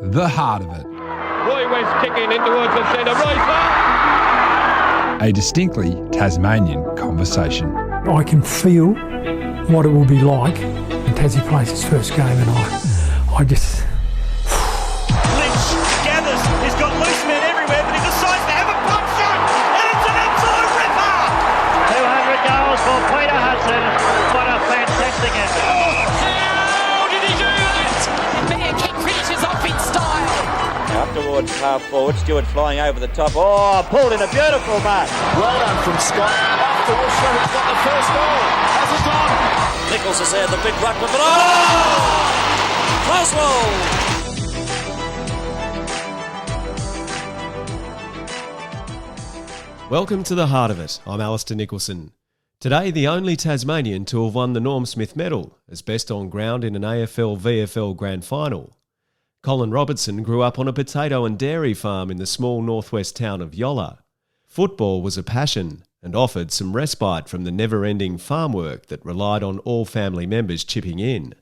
The Heart of It. Roy West kicking in towards the centre. A distinctly Tasmanian conversation. I can feel what it will be like when Tassie plays his first game, and I just... Lynch gathers, he's got loose men everywhere, but he decides to have a pump shot, and it's an absolute ripper! 200 goals for Peter Hudson. What a fantastic effort. How did he do that? Bear kick finishes off in style. Up towards half forward, Stewart flying over the top. Oh, pulled in a beautiful mark. Well done from Scott. After Wilson, he's got the first goal. Has it gone? Nichols has had the big ruck with it. Oh! Close roll! Welcome to The Heart of It. I'm Alistair Nicholson. Today, the only Tasmanian to have won the Norm Smith medal as best on ground in an AFL-VFL grand final. Colin Robertson grew up on a potato and dairy farm in the small northwest town of Yolla. Football was a passion and offered some respite from the never-ending farm work that relied on all family members chipping in.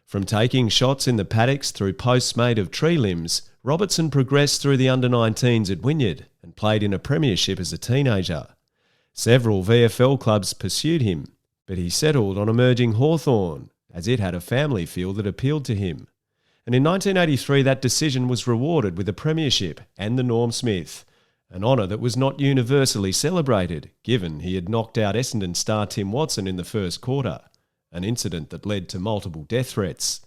From taking shots in the paddocks through posts made of tree limbs, Robertson progressed through the under-19s at Wynard and played in a premiership as a teenager. Several VFL clubs pursued him, but he settled on emerging Hawthorn, as it had a family feel that appealed to him. And in 1983 that decision was rewarded with a premiership and the Norm Smith, an honour that was not universally celebrated, given he had knocked out Essendon star Tim Watson in the first quarter, an incident that led to multiple death threats.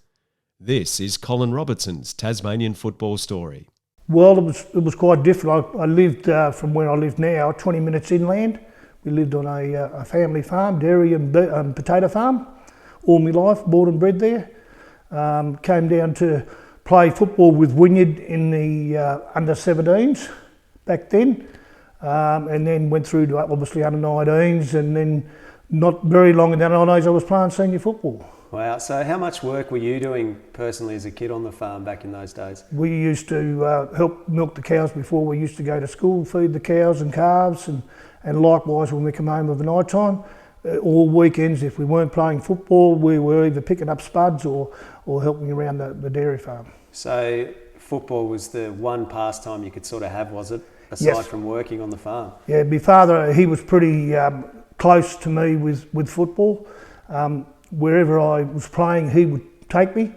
This is Colin Robertson's Tasmanian football story. Well, it was quite different. I lived from where I live now, 20 minutes inland. We lived on a family farm, dairy and potato farm, all my life, born and bred there. Came down to play football with Wynard in the under-17s back then, and then went through to obviously under-19s, and then not very long in the under-19s I was playing senior football. Wow, so how much work were you doing personally as a kid on the farm back in those days? We used to help milk the cows before we used to go to school, feed the cows and calves, and likewise when we come home of the night time. All weekends, if we weren't playing football, we were either picking up spuds or helping around the dairy farm. So football was the one pastime you could sort of have, was it? Aside from working on the farm? Yeah, my father, he was pretty close to me with football. Wherever I was playing, he would take me,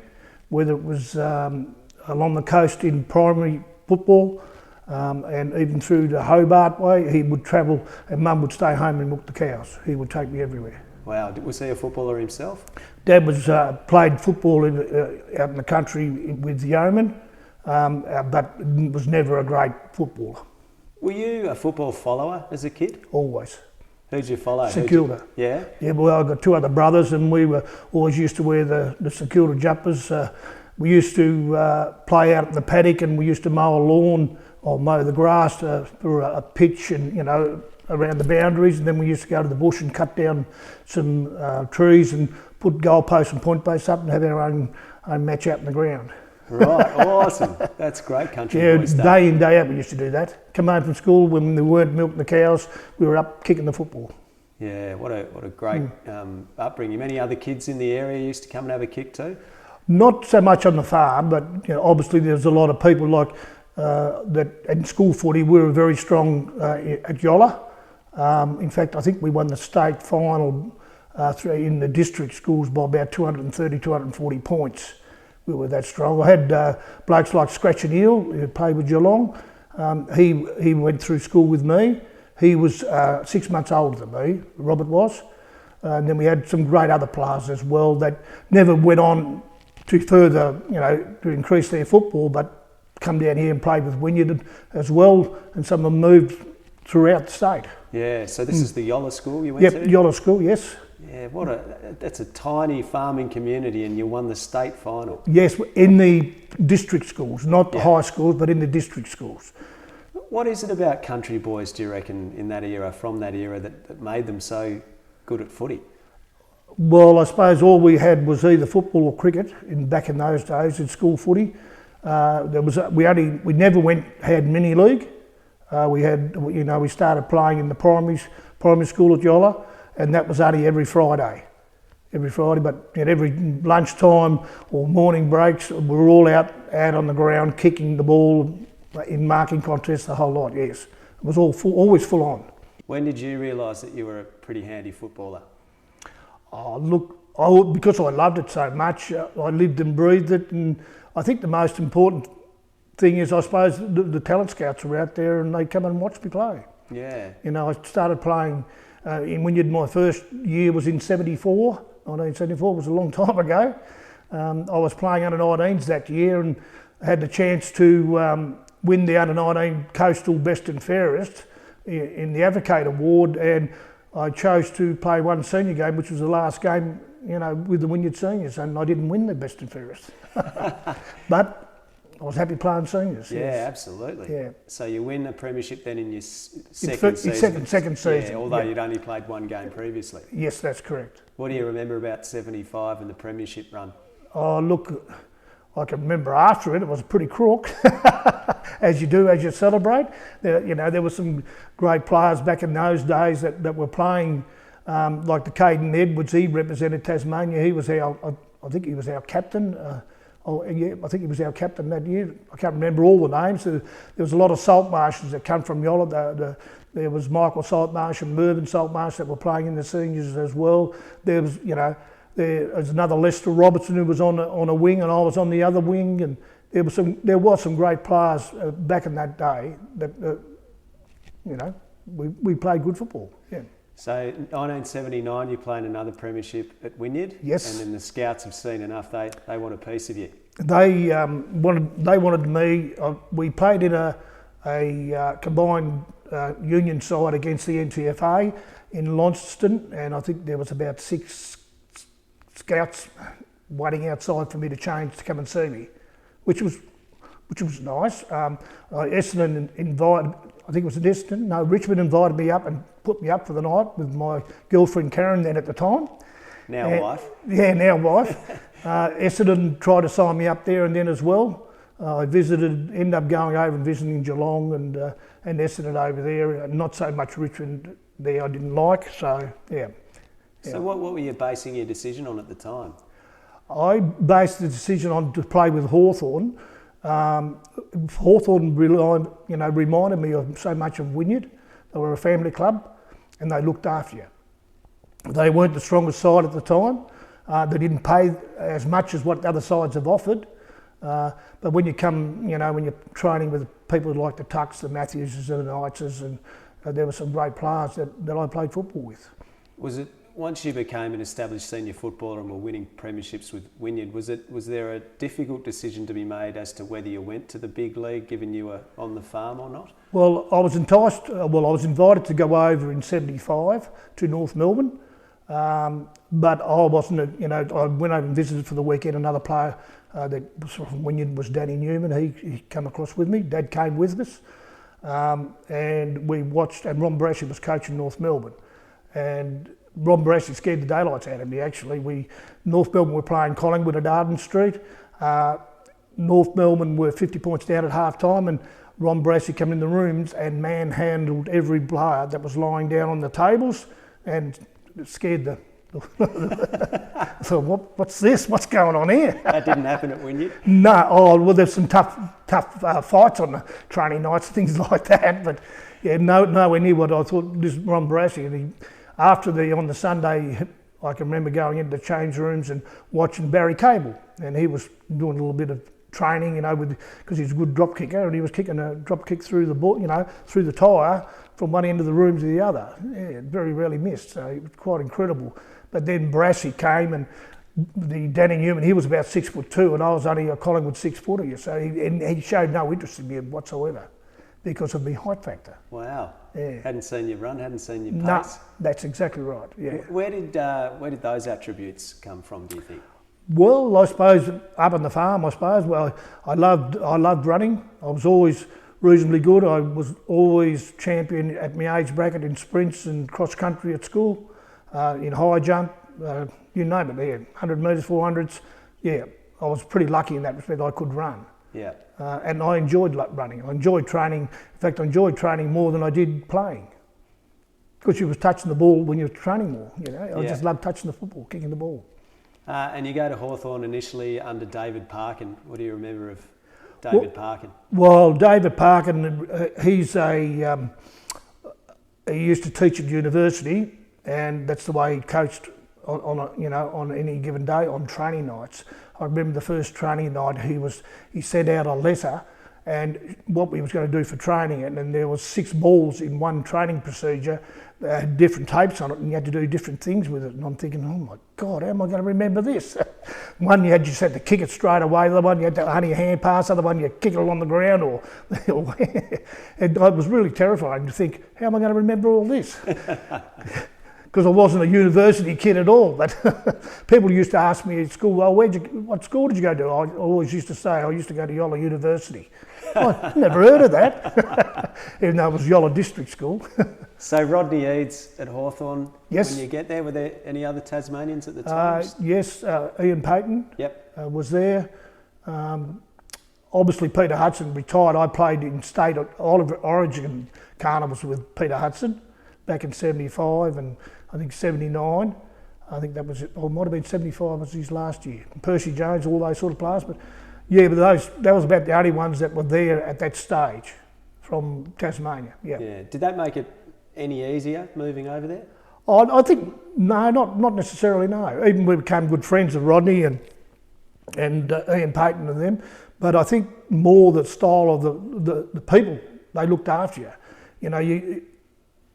whether it was along the coast in primary football, and even through the Hobart way, he would travel, and Mum would stay home and milk the cows. He would take me everywhere. Wow, was he a footballer himself? Dad was played football out in the country with Yeoman, but was never a great footballer. Were you a football follower as a kid? Always. Who'd you follow? St Kilda. Yeah? Yeah, well, I've got two other brothers, and we were always used to wear the St Kilda jumpers. We used to play out in the paddock, and we used to mow a lawn or mow the grass for a pitch, and around the boundaries, and then we used to go to the bush and cut down some trees and put goalposts and point posts up and have our own match out in the ground. Right, awesome. That's great country boy stuff. Day in, day out we used to do that. Come home from school when they weren't milking the cows, we were up kicking the football. Yeah, what a great upbringing. Many other kids in the area used to come and have a kick too? Not so much on the farm, but obviously there's a lot of people like that in school footy. We were very strong at Yolla. In fact, I think we won the state final in the district schools by about 230, 240 points. We were that strong. I had blokes like Scratch and Eel, who played with Geelong. He went through school with me. He was 6 months older than me, Robert was. And then we had some great other players as well that never went on to further, to increase their football, but come down here and played with Wynard as well, and some of them moved throughout the state. Yeah, so this is the Yolla school you went to? Yep, Yolla school, yes. Yeah, that's a tiny farming community, and you won the state final. Yes, in the district schools, not the high schools, but in the district schools. What is it about country boys, do you reckon, in that era, from that era, that made them so good at footy? Well, I suppose all we had was either football or cricket back in those days in school footy. We never had mini league. We started playing in the primary school at Yolla, and that was only every Friday. every Friday, but at every lunchtime or morning breaks, we were all out on the ground kicking the ball in marking contests, the whole lot, yes. It was always full on. When did you realise that you were a pretty handy footballer? Oh, look, because I loved it so much, I lived and breathed it, and I think the most important thing is, I suppose, the talent scouts were out there and they come and watch me play. Yeah. You know, I started playing in Wynard. My first year was in 1974 was a long time ago. I was playing under 19s that year and had the chance to win the under 19 Coastal Best and Fairest in the Advocate Award, and I chose to play one senior game, which was the last game, you know, with the Wynard seniors, and I didn't win the Best and Fairest. But I was happy playing seniors. Yeah, yes. Absolutely. Yeah. So you win a premiership then in your second season. Second season. Yeah, although you'd only played one game previously. Yes, that's correct. What do you remember about 75 and the premiership run? Oh, look, I can remember after it was pretty crook, as you celebrate. There were some great players back in those days that were playing, like the Caden Edwards. He represented Tasmania. I think he was our captain. I think he was our captain that year. I can't remember all the names. There was a lot of Saltmarshes that come from Yolla. There was Michael Saltmarsh and Mervyn Saltmarsh that were playing in the seniors as well. There was another Lester Robertson who was on a wing, and I was on the other wing. And there was some great players back in that day that we played good football. Yeah. So 1979, you played another premiership at Wynard. Yes. And then the scouts have seen enough. They want a piece of you. They wanted me. We played in a combined union side against the NTFA in Launceston, and I think there was about 6 scouts waiting outside for me to change to come and see me, which was nice. Essendon invited. I think it was Essendon. No, Richmond invited me up and put me up for the night with my girlfriend Karen then at the time. Wife. Yeah, now wife. Essendon tried to sign me up there and then as well. I ended up going over and visiting Geelong and Essendon over there. Not so much Richmond there I didn't like, so yeah. So what were you basing your decision on at the time? I based the decision on to play with Hawthorn. Hawthorn reminded me of so much of Wynard. They were a family club and they looked after you. They weren't the strongest side at the time. They didn't pay as much as what the other sides have offered. But when you come, when you're training with people like the Tucks, the Matthewses and the Knightses, and there were some great players that I played football with. Was it, once you became an established senior footballer and were winning premierships with Wynard, was there a difficult decision to be made as to whether you went to the big league, given you were on the farm or not? Well, I was invited to go over in 75 to North Melbourne, but I wasn't. I went over and visited for the weekend. Another player that was from Wynard was Danny Newman. He came across with me. Dad came with us, and we watched. And Ron Brashy was coaching North Melbourne, and Ron Brashy scared the daylights out of me. Actually, North Melbourne were playing Collingwood at Arden Street. North Melbourne were 50 points down at half time, and Ron Brashy came in the rooms and manhandled every player that was lying down on the tables, and it scared the. So what's this? What's going on here? That didn't happen at Wynard? No. Oh well, there's some tough fights on the training nights, things like that. But yeah, nowhere near what I thought. This Ron Brashy, and on the Sunday, I can remember going into the change rooms and watching Barry Cable, and he was doing a little bit of training, because he's a good drop kicker, and he was kicking a drop kick through the ball, through the tyre from one end of the room to the other. Yeah, very rarely missed, so it was quite incredible. But then Brashy came, and the Danny Newman, he was about 6'2", and I was only a Collingwood 6-footer, so he showed no interest in me whatsoever because of the height factor. Wow. Yeah. Hadn't seen you run, hadn't seen you pace. No, that's exactly right. Yeah. Where did those attributes come from, do you think? Well, I suppose up on the farm. Well, I loved running. I was always reasonably good. I was always champion at my age bracket in sprints and cross country at school, in high jump, you name it. Yeah, 100 metres, 400s. Yeah, I was pretty lucky in that respect. I could run. Yeah. And I enjoyed running. I enjoyed training. In fact, I enjoyed training more than I did playing. because you was touching the ball when you were training more. I just loved touching the football, kicking the ball. And you go to Hawthorn initially under David Parkin. What do you remember of David Parkin? Well, David Parkin, he used to teach at university, and that's the way he coached on any given day on training nights. I remember the first training night he sent out a letter and what we was going to do for training, and there was 6 balls in one training procedure that had different tapes on it, and you had to do different things with it. And I'm thinking, oh my God, how am I going to remember this? One you just had to kick it straight away. The other one you had to honey a hand pass. The other one you kick it along the ground, and it was really terrifying to think, how am I going to remember all this? Because I wasn't a university kid at all. But people used to ask me at school, well, what school did you go to? I always used to say I used to go to Yolla University. I never heard of that, even though it was Yolla District School. So Rodney Eads at Hawthorn, yes. When you get there, were there any other Tasmanians at the time? Yes, Ian Payton was there. Obviously Peter Hudson retired. I played in state Origin carnivals with Peter Hudson back in 75 and I think 79. I think that was it, or it might have been 75 was his last year. Percy Jones, all those sort of players. But yeah, but that was about the only ones that were there at that stage from Tasmania. Yeah. Did that make it any easier moving over there? I think no, not necessarily. No. Even we became good friends with Rodney and Ian Payton and them. But I think more the style of the people, they looked after you.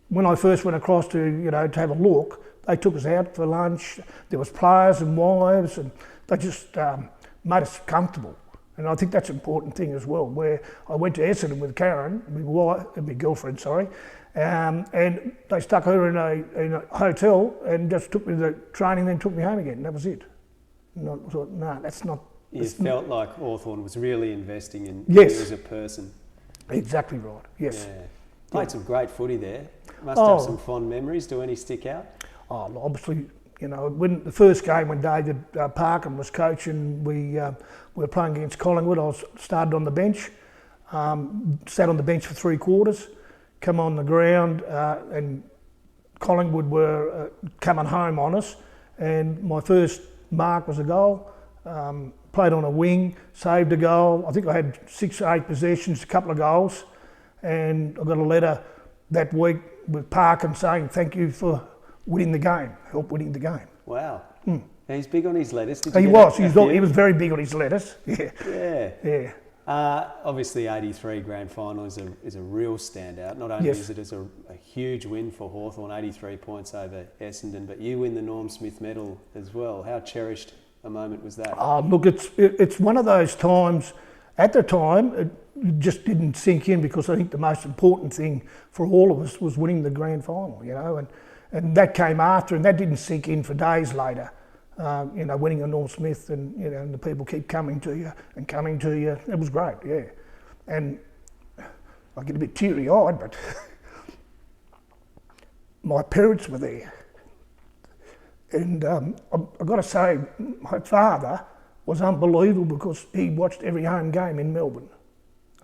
When I first went across to have a look, they took us out for lunch. There was players and wives, and they just made us comfortable. And I think that's an important thing as well. Where I went to Essendon with Karen, my girlfriend, and they stuck her in a hotel and just took me to the training, then took me home again. That was it. And I thought, no, that's not. You felt like Hawthorn was really investing in you as a person. Exactly right. Yes. Yeah. Played some great footy there. Must have some fond memories. Do any stick out? Oh, obviously, when the first game when David Parkin was coaching, we were playing against Collingwood. I started on the bench, sat on the bench for 3 quarters, come on the ground, and Collingwood were coming home on us. And my first mark was a goal. Played on a wing, saved a goal. I think I had 6 or 8 possessions, a couple of goals. And I got a letter that week with Parkin saying thank you for winning the game, help winning the game. Wow. He's big on his letters. He was very big on his letters. Yeah. Obviously 83 grand final is a real standout. Not only is it a huge win for Hawthorn, 83 points over Essendon, but you win the Norm Smith medal as well. How cherished a moment was that? Look, it's one of those times. At the time, it just didn't sink in because I think the most important thing for all of us was winning the grand final, and that came after, and that didn't sink in for days later. Winning a Norm Smith, and and the people keep coming to you. It was great, yeah. And I get a bit teary-eyed, but my parents were there, and I've got to say, my father was unbelievable because he watched every home game in Melbourne.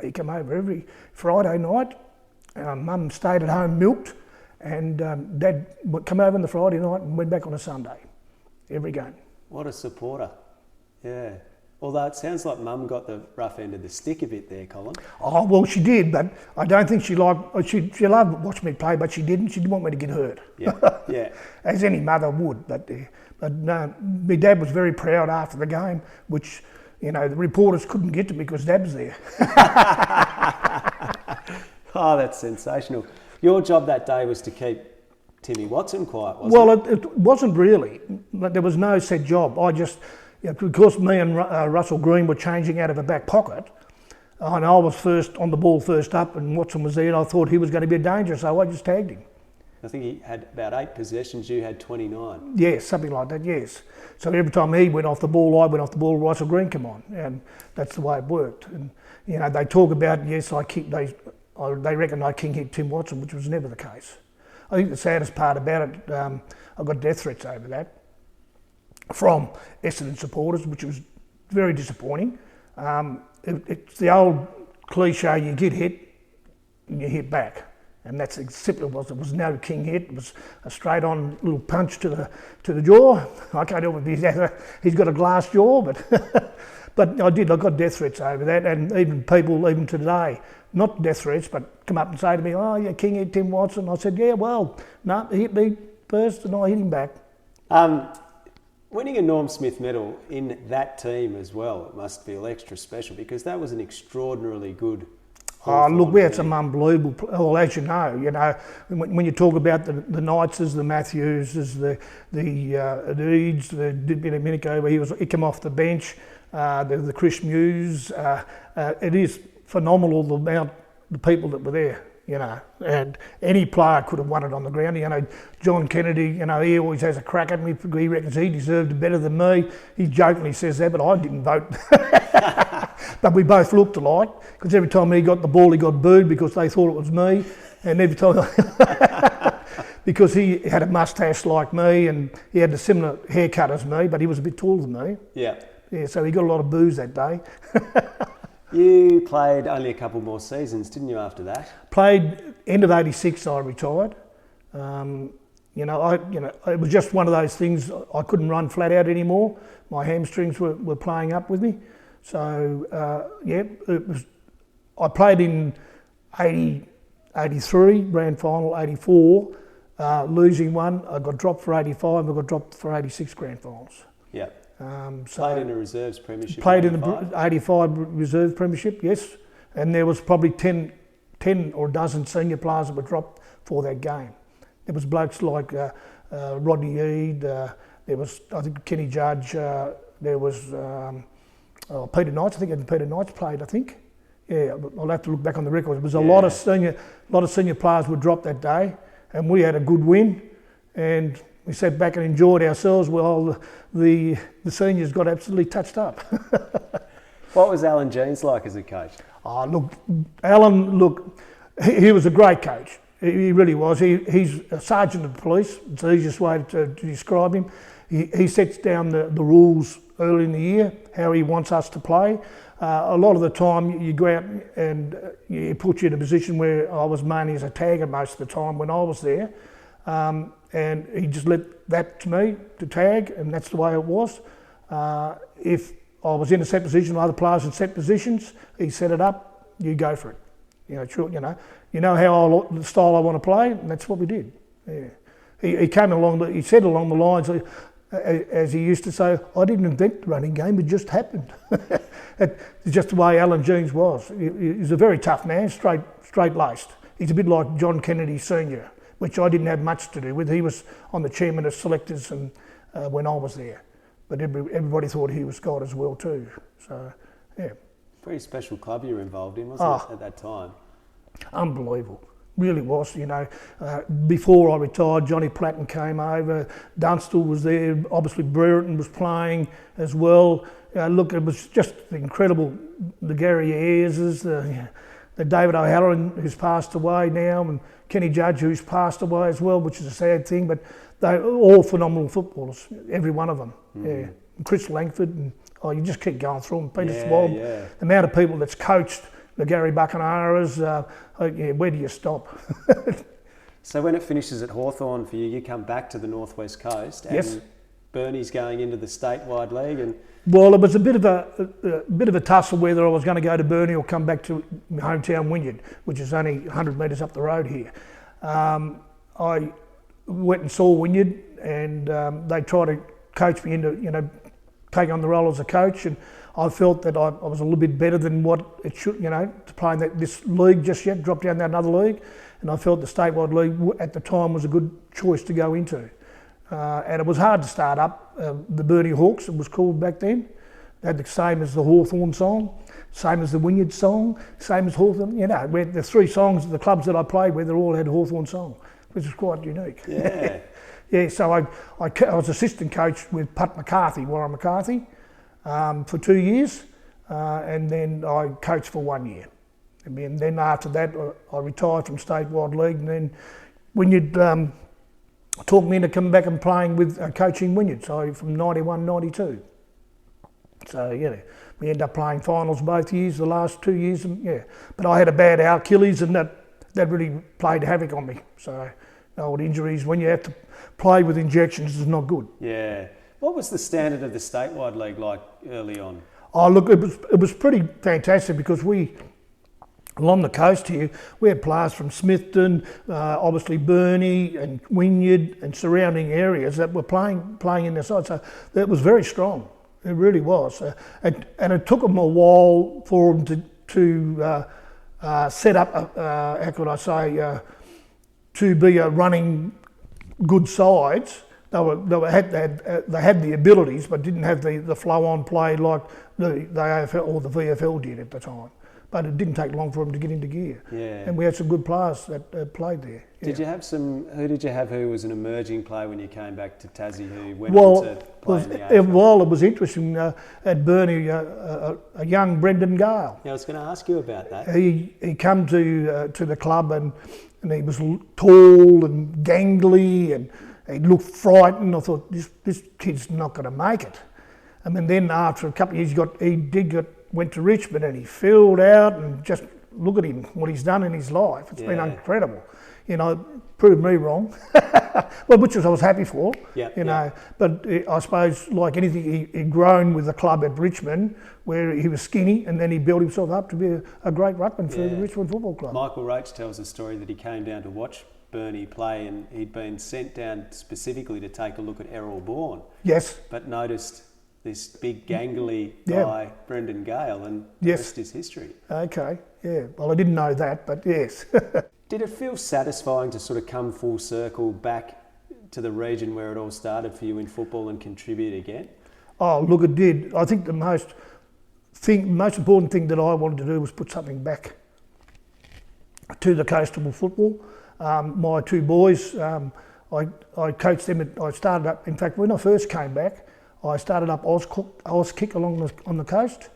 He came over every Friday night. Mum stayed at home, milked, and Dad would come over on the Friday night and went back on a Sunday. Every game. What a supporter. Yeah. Although it sounds like Mum got the rough end of the stick a bit there, Colin. Oh, well, she did, but I don't think she loved watching me play, but she didn't want me to get hurt. Yeah. As any mother would, but no, my dad was very proud after the game, which, the reporters couldn't get to me because Dad was there. Oh, that's sensational. Your job that day was to keep Timmy Watson quiet, wasn't it? Well, it wasn't really. There was no set job. I just, because me and Russell Green were changing out of a back pocket, and I was first on the ball, first up, and Watson was there, and I thought he was going to be a danger, so I just tagged him. I think he had about 8 possessions, you had 29. Yes, something like that, yes. So every time he went off the ball, I went off the ball, Russell Green came on, and that's the way it worked. And, they talk about, yes, they reckon I king hit Tim Watson, which was never the case. I think the saddest part about it, I got death threats over that from Essendon supporters, which was very disappointing. It's the old cliche, you get hit and you hit back. And that's exactly what it was. It was no king hit. It was a straight-on little punch to the jaw. I can't help it. He's got a glass jaw, but but I got death threats over that, and even people, even today, not death threats, but come up and say to me, "Oh, yeah, king hit Tim Watson." I said, "Yeah, well, no, he hit me first, and I hit him back." Winning a Norm Smith medal in that team as well, it must feel extra special because that was an extraordinarily good. Oh, look, we had some unbelievable. Well, as you know, when you talk about the Knightses, the Matthewses, the Eads, the Domenico, where he came off the bench, the Chris Muse. It is phenomenal the people that were there. And any player could have won it on the ground. John Kennedy, he always has a crack at me. He reckons he deserved it better than me. He jokingly says that, but I didn't vote. But we both looked alike, because every time he got the ball, he got booed because they thought it was me. And every time, because he had a moustache like me, and he had a similar haircut as me, but he was a bit taller than me. Yeah. Yeah, so he got a lot of boos that day. You played only a couple more seasons, didn't you, after that? Played end of '86. I retired. It was just one of those things. I couldn't run flat out anymore. My hamstrings were playing up with me. So it was. I played in 83 grand final, 84, losing one. I got dropped for 85. I got dropped for 86 grand finals. Yeah. Played in a reserves premiership. Played in the 85 reserve premiership, yes. And there was probably 10 or a dozen senior players that were dropped for that game. There was blokes like Rodney Eade, there was, I think, Kenny Judge, there was Peter Knights. I think Peter Knights played, I think. Yeah, I'll have to look back on the records. There was a lot of senior players were dropped that day, and we had a good win. And we sat back and enjoyed ourselves while the seniors got absolutely touched up. What was Alan Jeans like as a coach? Oh, look, Alan, he was a great coach. He really was. He's a sergeant of police. It's the easiest way to describe him. He sets down the rules early in the year, how he wants us to play. A lot of the time you go out and he puts you in a position where I was mainly as a tagger most of the time when I was there. And he just left that to me to tag, and that's the way it was. If I was in a set position or other players in set positions, he set it up, you go for it. You know how the style I want to play, and that's what we did. Yeah. He came along, he said along the lines, as he used to say, I didn't invent the running game, it just happened. It's just the way Alan Jeans was. He's a very tough man, straight-laced. He's a bit like John Kennedy Senior, which I didn't have much to do with. He was on the chairman of selectors and when I was there. But everybody thought he was God as well too. So, yeah. Pretty special club you were involved in, wasn't it, at that time? Unbelievable. Really was, before I retired, Johnny Platten came over, Dunstall was there, obviously Brereton was playing as well. Look, it was just incredible. The Gary Ayerses, the David O'Halloran, who's passed away now, and Kenny Judge, who's passed away as well, which is a sad thing, but they're all phenomenal footballers, every one of them. Yeah. And Chris Langford, and you just keep going through them. Peter Swab, the amount of people that's coached the Gary Buccaneers, where do you stop? So when it finishes at Hawthorn for you, you come back to the Northwest Coast, and yes. Bernie's going into the statewide league, and well, it was a bit of a tussle whether I was going to go to Burnie or come back to my hometown Wynard, which is only 100 metres up the road here. I went and saw Wynard, and they tried to coach me into, taking on the role as a coach, and I felt that I was a little bit better than what it should, to play in this league just yet, drop down to another league, and I felt the statewide league at the time was a good choice to go into. And it was hard to start up. The Burnie Hawks, it was called back then. They had the same as the Hawthorn song, same as the Wynard song, same as Hawthorn. Where the three songs of the clubs that I played with, they all had Hawthorn song, which was quite unique. Yeah. Yeah, so I was assistant coach with Warren McCarthy, for 2 years, and then I coached for 1 year. And then after that, I retired from statewide league, and then Wynard talked me into coming back and playing with coaching Wynard, so from 91, 92. So, we ended up playing finals both years, the last 2 years, But I had a bad Achilles, and that that really played havoc on me. So, old injuries, when you have to play with injections, is not good. Yeah. What was the standard of the statewide league like early on? Oh, look, it was pretty fantastic because along the coast here, we had players from Smithton, obviously Burnie and Wynard and surrounding areas that were playing in their side. So that was very strong. It really was. And it took them a while for them to set up, how could I say, to be a running good sides. They had the abilities, but didn't have the flow-on play like the AFL or the VFL did at the time. But it didn't take long for them to get into gear. Yeah. And we had some good players that played there. Yeah. Who did you have who was an emerging player when you came back to Tassie who went on to play in the AFL? Well, it was interesting at Burnie, a young Brendan Gale. Yeah, I was going to ask you about that. He come to the club and he was tall and gangly and he looked frightened. I thought, this kid's not going to make it. I mean, then after a couple of years, went to Richmond and he filled out and just look at him, what he's done in his life. It's been incredible. Proved me wrong, well, which I was happy for, know. But I suppose, like anything, he'd grown with the club at Richmond where he was skinny and then he built himself up to be a great ruckman for the Richmond Football Club. Michael Roach tells a story that he came down to watch Burnie play and he'd been sent down specifically to take a look at Errol Bourne. Yes. But noticed this big gangly guy, Brendan Gale, and the rest is history. Okay, yeah. Well, I didn't know that, but yes. Did it feel satisfying to sort of come full circle back to the region where it all started for you in football and contribute again? Oh, look, it did. I think the most important thing that I wanted to do was put something back to the coastal football. My two boys, I coached them. I started up. In fact, when I first came back, I started up Auskick on the coast. It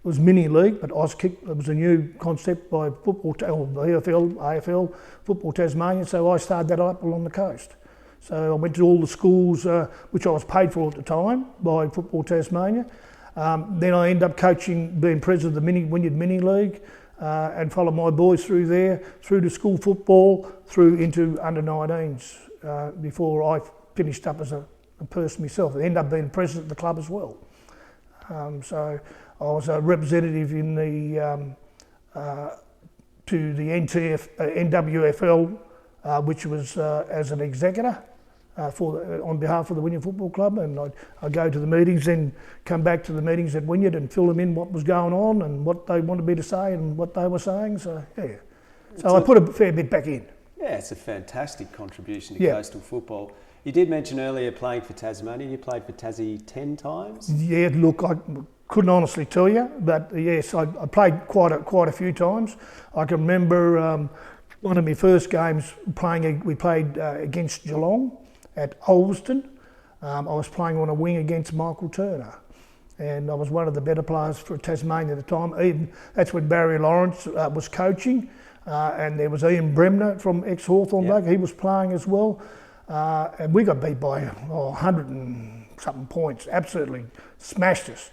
was mini league, but Auskick, it was a new concept by football, VFL, AFL, Football Tasmanian. So I started that up along the coast. So I went to all the schools, which I was paid for at the time by Football Tasmania. Then I ended up being president of the Wynard Mini League, and followed my boys through there, through to school football, through into under-19s, before I finished up as a person myself. I ended up being president of the club as well. So I was a representative in to the NWFL, which was as an executor on behalf of the Wynard Football Club, and I'd go to the meetings, then come back to the meetings at Wynard and fill them in what was going on and what they wanted me to say and what they were saying. So yeah, so I put a fair bit back in. Yeah, it's a fantastic contribution to coastal football. You did mention earlier playing for Tasmania. You played for Tassie 10 times? Yeah, look, I couldn't honestly tell you, but yes, I played quite a few times. I can remember one of my first games we played against Geelong at Ulverston. I was playing on a wing against Michael Turner, and I was one of the better players for Tasmania at the time. That's when Barry Lawrence was coaching, and there was Ian Bremner from ex-Hawthorn, he was playing as well. And we got beat by 100 and something points, absolutely smashed us.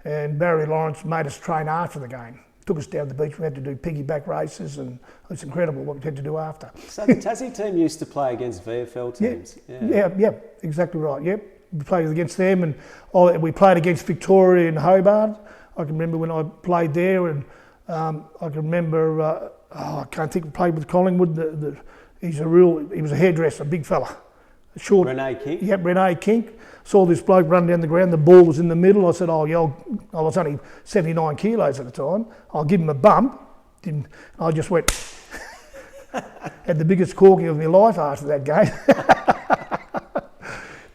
And Barry Lawrence made us train after the game. Took us down the beach, we had to do piggyback races, and it's incredible what we had to do after. So the Tassie team used to play against VFL teams? Yeah, exactly right, yep. We played against them, and we played against Victoria and Hobart. I can remember when I played there, and I can remember, I can't think, we played with Collingwood. He was a hairdresser, a big fella. Short. Renee Kink? Yep, Renee Kink. Saw this bloke run down the ground, the ball was in the middle. I said, I was only 79 kilos at the time. I'll give him a bump. I just went, had the biggest corking of my life after that game.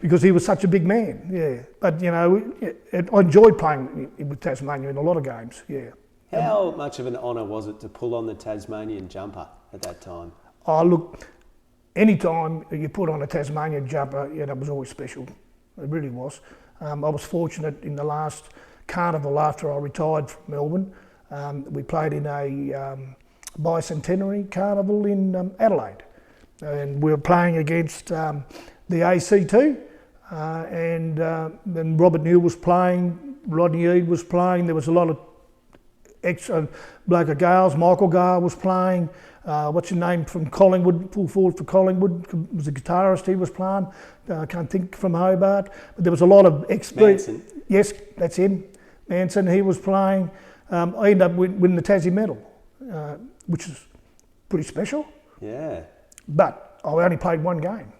Because he was such a big man, yeah. But, I enjoyed playing with Tasmania in a lot of games, yeah. How much of an honour was it to pull on the Tasmanian jumper at that time? Oh, look, any time you put on a Tasmanian jumper, it was always special. It really was. I was fortunate in the last carnival after I retired from Melbourne. We played in a bicentenary carnival in Adelaide. And we were playing against the AC2. And then Robert Neal was playing, Rodney Eade was playing. There was a lot of ex-bloke of Gales, Michael Gale was playing. What's his name from Collingwood, full forward for Collingwood, was a guitarist, he was playing. I can't think from Hobart. But there was a lot of Manson. Yes, that's him. Manson, he was playing. I ended up winning the Tassie medal, which is pretty special. Yeah. But I only played one game.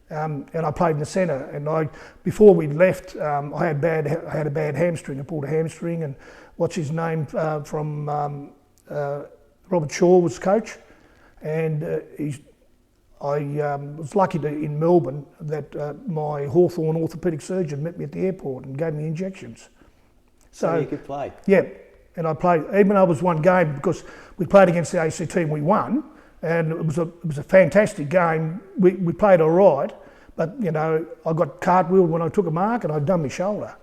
And I played in the centre. And before we left, I had a bad hamstring. I pulled a hamstring. And what's his name from Robert Shaw was coach. And I was lucky in Melbourne that my Hawthorn orthopaedic surgeon met me at the airport and gave me injections. So you could play? Yeah. And I played, even though it was one game, because we played against the ACT and we won. And it was a fantastic game. We played all right, but you know, I got cartwheeled when I took a mark and I'd done my shoulder.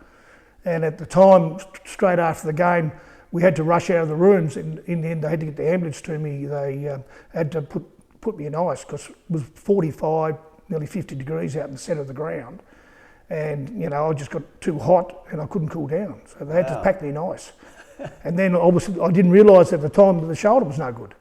And at the time, straight after the game, we had to rush out of the rooms. In the end, they had to get the ambulance to me. They had to put me in ice because it was 45, nearly 50 degrees out in the centre of the ground. And you know, I just got too hot and I couldn't cool down. So they had to pack me in ice. And then obviously I didn't realise at the time that the shoulder was no good.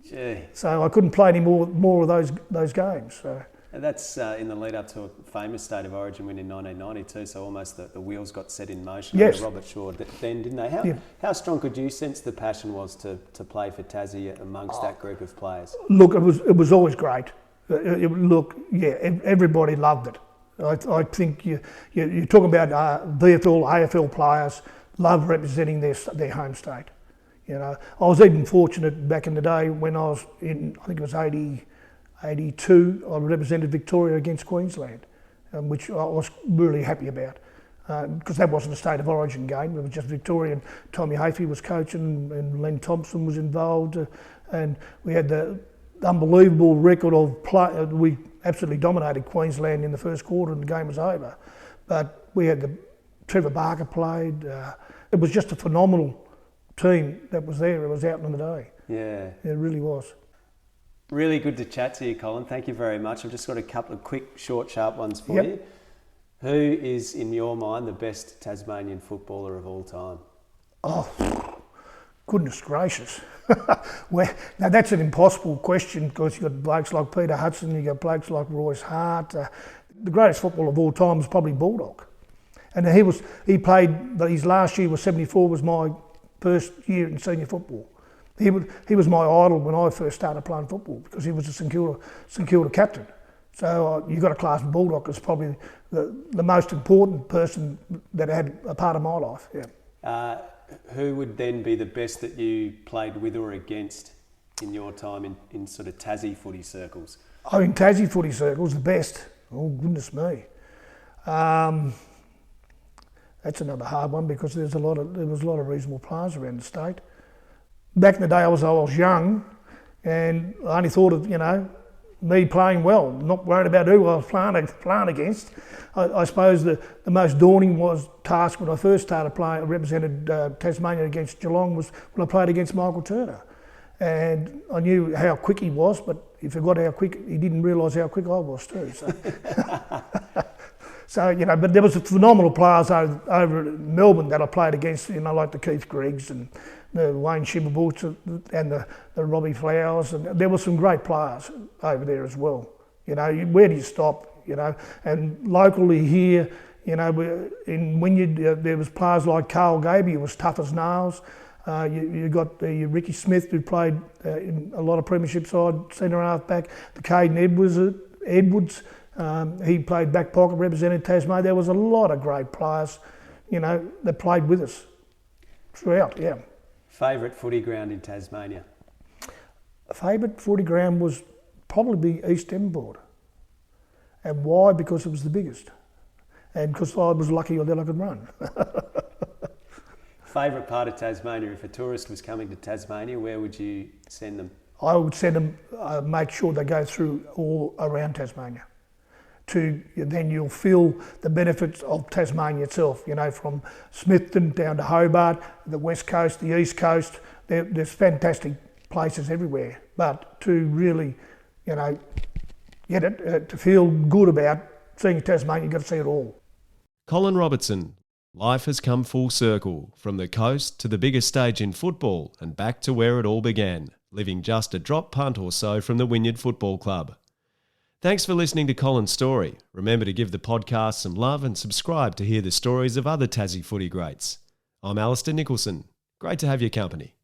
Gee. So I couldn't play any more of those games. So. And that's in the lead up to a famous State of Origin win in 1992, so almost the wheels got set in motion under Robert Shaw then, didn't they? How strong could you sense the passion was to play for Tassie amongst that group of players? Look, it was always great. Everybody loved it. I think you're talking about VFL, AFL players love representing their home state. You know, I was even fortunate back in the day when I was in, I think it was 82, I represented Victoria against Queensland, which I was really happy about because that wasn't a State of Origin game. It was just Victoria, and Tommy Hafey was coaching and Len Thompson was involved, and we had the unbelievable record of play. We absolutely dominated Queensland in the first quarter and the game was over. But we had Trevor Barker played. It was just a phenomenal team that was there. It was out in the day. Yeah. It really was. Really good to chat to you, Colin. Thank you very much. I've just got a couple of quick, short, sharp ones for you. Who is, in your mind, the best Tasmanian footballer of all time? Oh, goodness gracious. Now, that's an impossible question because you've got blokes like Peter Hudson, you've got blokes like Royce Hart. The greatest footballer of all time is probably Bulldog. And he played, his last year was 74, was my first year in senior football. He was my idol when I first started playing football because he was a St Kilda captain. So you've got to class Bulldog as probably the most important person that had a part of my life. Yeah. Who would then be the best that you played with or against in your time in sort of Tassie footy circles? Oh, in Tassie footy circles, the best. Oh, goodness me. That's another hard one because there was a lot of reasonable players around the state. Back in the day, I was young, and I only thought of me playing well, not worried about who I was playing against. I suppose the most daunting task when I first started playing, I represented Tasmania against Geelong, was when I played against Michael Turner, and I knew how quick he was, but he forgot how quick he didn't realise how quick I was too. So. So, but there was phenomenal players over in Melbourne that I played against, like the Keith Griggs and the Wayne Shiverbuts and the Robbie Flowers. And there were some great players over there as well. Where do you stop? And locally here, in Wynard, there was players like Carl Gaby, who was tough as nails. You got the Ricky Smith, who played in a lot of premiership side, centre half back. The Caden Edwards. He played back pocket, represented Tasmania. There was a lot of great players, that played with us throughout, yeah. Favourite footy ground in Tasmania? Favourite footy ground was probably East Devonport. And why? Because it was the biggest. And because I was lucky that I could run. Favourite part of Tasmania? If a tourist was coming to Tasmania, where would you send them? I would send them, make sure they go through all around Tasmania. Then you'll feel the benefits of Tasmania itself, from Smithton down to Hobart, the west coast, the east coast. There's fantastic places everywhere. But to really, get it, to feel good about seeing Tasmania, you've got to see it all. Colin Robertson, Life has come full circle, from the coast to the biggest stage in football and back to where it all began, living just a drop punt or so from the Wynard Football Club. Thanks for listening to Colin's story. Remember to give the podcast some love and subscribe to hear the stories of other Tassie footy greats. I'm Alistair Nicholson. Great to have your company.